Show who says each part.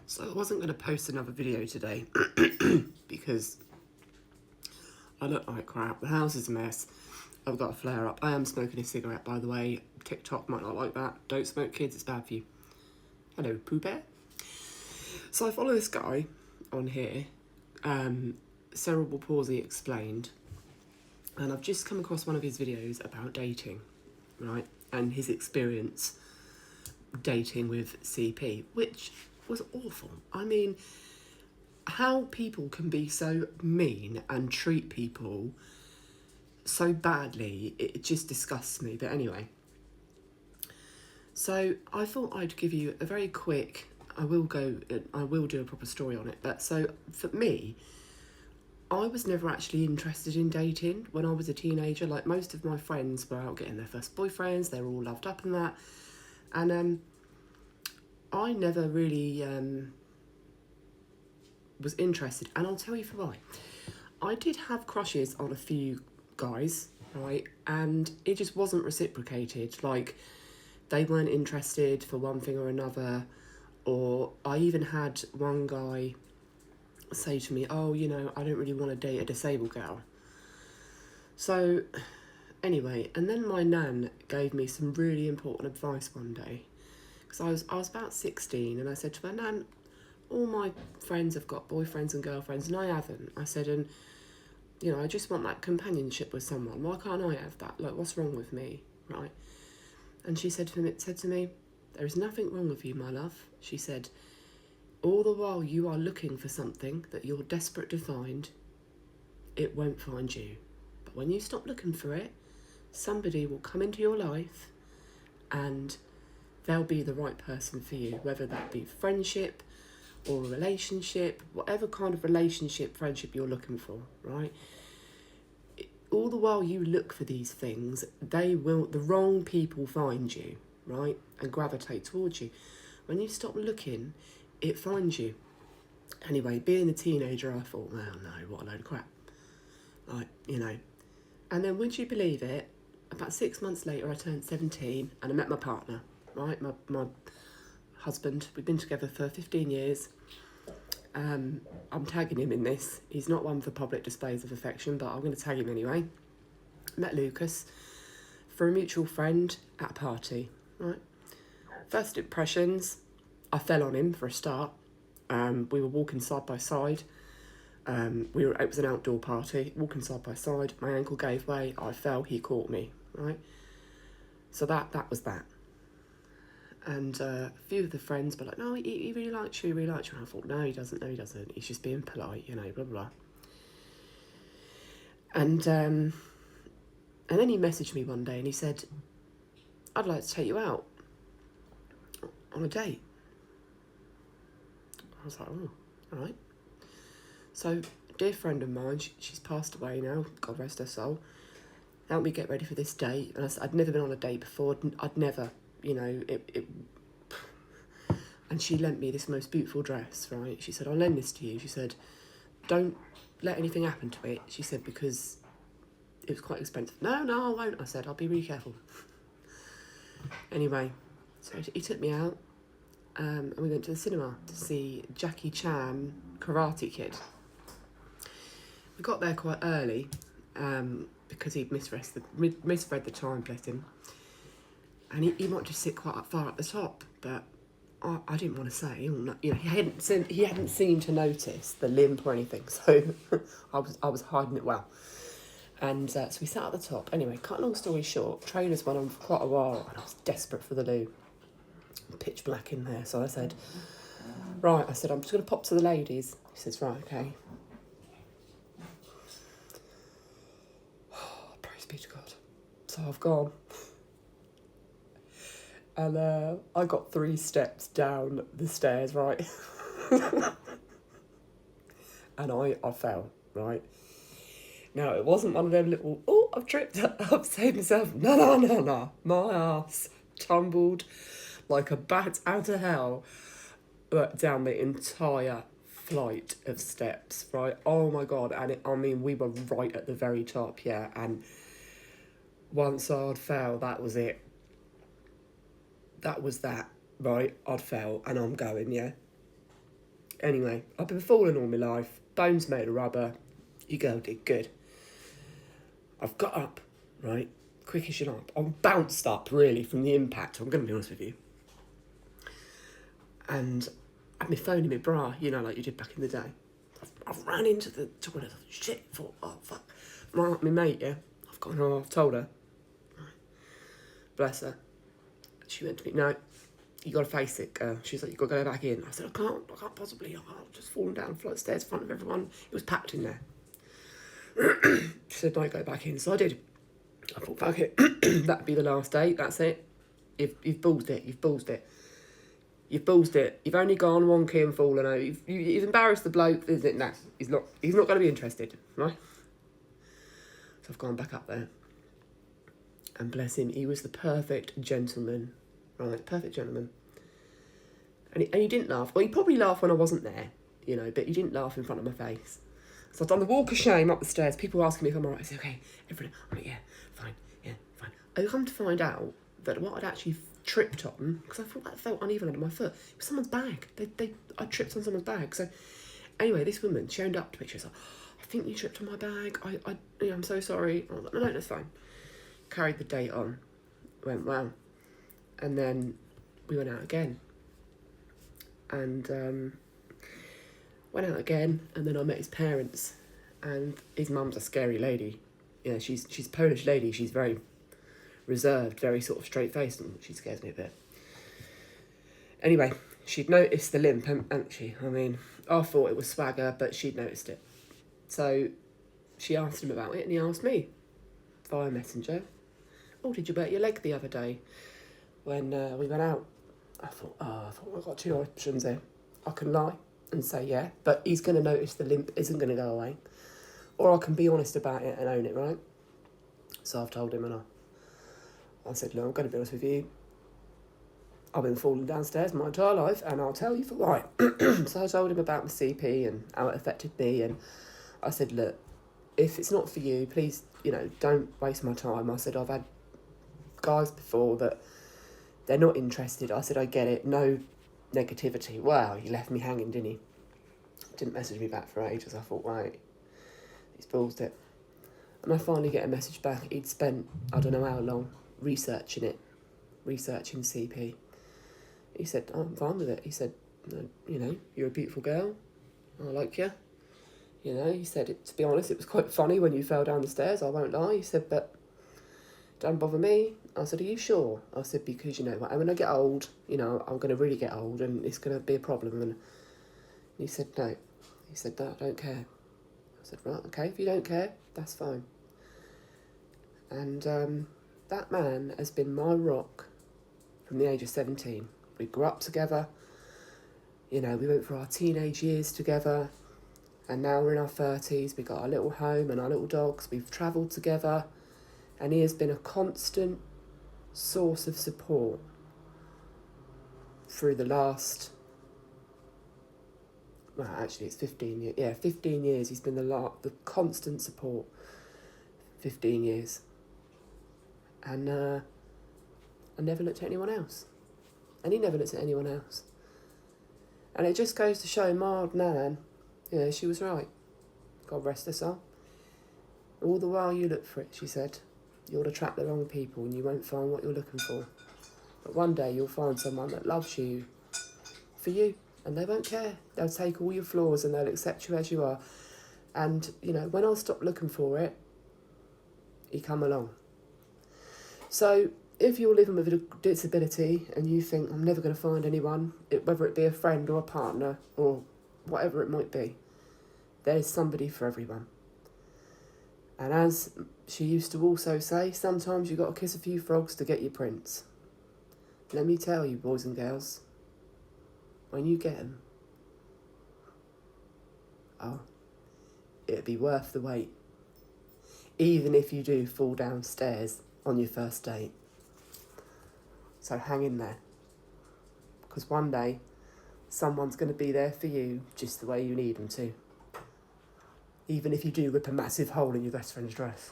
Speaker 1: So I wasn't going to post another video today because I look like crap. The house is a mess. I've got a flare up. I am smoking a cigarette, by the way. TikTok might not like that. Don't smoke, kids. It's bad for you. Hello, Pooh Bear. So I follow this guy on here, Cerebral Palsy Explained, and I've just come across one of his videos about dating, right? And his experience dating with CP, which was awful. I mean, how people can be so mean and treat people so badly, it just disgusts me. But anyway, so I thought I'd give you a very quick, I will do a proper story on it. But so for me, I was never actually interested in dating when I was a teenager. Like, most of my friends were out getting their first boyfriends, they were all loved up and that. And I never really was interested, and I'll tell you for why. I did have crushes on a few guys, right, and it just wasn't reciprocated. Like, they weren't interested for one thing or another, or I even had one guy say to me, oh, you know, I don't really want to date a disabled girl. So anyway, and then my nan gave me some really important advice one day, because I was about 16, and I said to my nan, all my friends have got boyfriends and girlfriends and I haven't. I said, and you know, I just want that companionship with someone. Why can't I have that? Like, what's wrong with me, right? And she said to me, there is nothing wrong with you, my love. She said, all the while you are looking for something that you're desperate to find, it won't find you. But when you stop looking for it, somebody will come into your life and they'll be the right person for you, whether that be friendship or a relationship, whatever kind of relationship, friendship you're looking for, right? All the while you look for these things, the wrong people find you, right? And gravitate towards you. When you stop looking, it finds you. Anyway, being a teenager, I thought, well, no, what a load of crap. Like, you know. And then, would you believe it, about 6 months later, I turned 17 and I met my partner, right? My husband. We've been together for 15 years. I'm tagging him in this. He's not one for public displays of affection, but I'm going to tag him anyway. Met Lucas for a mutual friend at a party, right? First impressions, I fell on him for a start. We were walking side by side. It was an outdoor party, walking side by side. My ankle gave way, I fell, he caught me, right? So that was that. And a few of the friends were like, no, he really likes you, And I thought, no, he doesn't, He's just being polite, you know, blah, blah, blah. And then he messaged me one day and he said, I'd like to take you out on a date. I was like, oh, all right. So, a dear friend of mine, she's passed away now, God rest her soul, helped me get ready for this date. And I said, I'd never been on a date before, I'd never, you know, and she lent me this most beautiful dress, right? She said, I'll lend this to you. She said, don't let anything happen to it. She said, because it was quite expensive. No, I won't. I said, I'll be really careful. Anyway, so he took me out, and we went to the cinema to see Jackie Chan Karate Kid. We got there quite early, because he'd misread the time, bless him. And he might just sit quite far at the top, but I didn't want to say, you know, he hadn't seemed to notice the limp or anything, so I was hiding it well. And so we sat at the top. Anyway, cut a long story short, trailers went on for quite a while, and I was desperate for the loo. Pitch black in there, so I said, right, I'm just going to pop to the ladies. He says, right, okay. Oh, praise be to God. So I've gone. And I got 3 steps down the stairs, right? And I fell, right? Now, it wasn't one of them little, oh, I've tripped, I've saved myself. No. My ass tumbled like a bat out of hell down the entire flight of steps, right? Oh my God. And we were right at the very top, yeah. And once I'd fell, that was it. That was that, right? I'd fell and I'm going, yeah. Anyway, I've been falling all my life. Bones made of rubber. Your girl did good. I've got up, right? Quick as you like. I bounced up, really, from the impact. I'm going to be honest with you. And I had my phone in my bra, you know, like you did back in the day. I've ran into the toilet. Shit, thought, oh, fuck. My mate, yeah, I've told her. Bless her. She went to me, no, you got to face it, girl. She's like, you got to go back in. I said, I can't possibly. I've just fallen down the flight of stairs in front of everyone. It was packed in there. She said, no, go back in. So I did. I thought, fuck it. That'd be the last day. That's it. You've ballsed it. You've ballsed it. You've ballsed it. You've only gone wonky and fallen over. You've embarrassed the bloke. Is it? No, he's not. He's not going to be interested, right? So I've gone back up there. And bless him, he was the perfect gentleman, right? Perfect gentleman. And he didn't laugh. Well, he probably laughed when I wasn't there, you know, but he didn't laugh in front of my face. So I've done the walk of shame up the stairs. People asking me if I'm all right. I say, okay, everything. I'm like, yeah, fine. I come to find out that what I'd actually tripped on, because I thought that felt uneven under my foot, it was someone's bag. I tripped on someone's bag. So anyway, this woman, she owned up to me. She was like, I think you tripped on my bag. I'm so sorry. I was like, no, that's fine. Carried the date on. Went well. And then we went out again. And went out again, and then I met his parents, and his mum's a scary lady. Yeah, she's a Polish lady. She's very reserved, very sort of straight-faced, and she scares me a bit. Anyway, she'd noticed the limp, hadn't she? I mean, I thought it was swagger, but she'd noticed it. So she asked him about it, and he asked me via messenger, oh, did you break your leg the other day when we went out? I thought I've got two options here. I can lie and say yeah, but he's going to notice the limp isn't going to go away. Or I can be honest about it and own it, right? So I've told him, and I said, look, I'm going to be honest with you. I've been falling downstairs my entire life, and I'll tell you for why. So I told him about the CP and how it affected me, and I said, look, if it's not for you, please, you know, don't waste my time. I said, I've had guys before that they're not interested. I said, I get it, no negativity. Wow, he left me hanging, didn't he? Didn't message me back for ages. I thought, right, he's ballsed it. And I finally get a message back. He'd spent, I don't know how long, researching CP. He said, oh, I'm fine with it. He said, you know, you're a beautiful girl. I like you. You know, he said, to be honest, it was quite funny when you fell down the stairs, I won't lie. He said, but don't bother me. I said, are you sure? I said, because, you know, when I get old, you know, I'm going to really get old and it's going to be a problem. And he said, no. He said, no, I don't care. I said, right, okay, if you don't care, that's fine. And that man has been my rock from the age of 17. We grew up together. You know, we went through our teenage years together. And now we're in our 30s. We got our little home and our little dogs. We've travelled together. And he has been a constant source of support through the last, well, actually it's 15 years. Yeah, 15 years. He's been the constant support. 15 years. And I never looked at anyone else. And he never looked at anyone else. And it just goes to show my old nan, you know, she was right. God rest her soul. All the while you look for it, she said, you'll attract the wrong people and you won't find what you're looking for. But one day you'll find someone that loves you for you, and they won't care. They'll take all your flaws and they'll accept you as you are. And, you know, when I stopped looking for it, he come along. So if you're living with a disability and you think, I'm never going to find anyone, whether it be a friend or a partner or whatever it might be, there's somebody for everyone. And as she used to also say, sometimes you've got to kiss a few frogs to get your prince. Let me tell you, boys and girls, when you get them, oh, it'd be worth the wait. Even if you do fall downstairs on your first date. So hang in there. Because one day, someone's going to be there for you just the way you need them to. Even if you do rip a massive hole in your best friend's dress.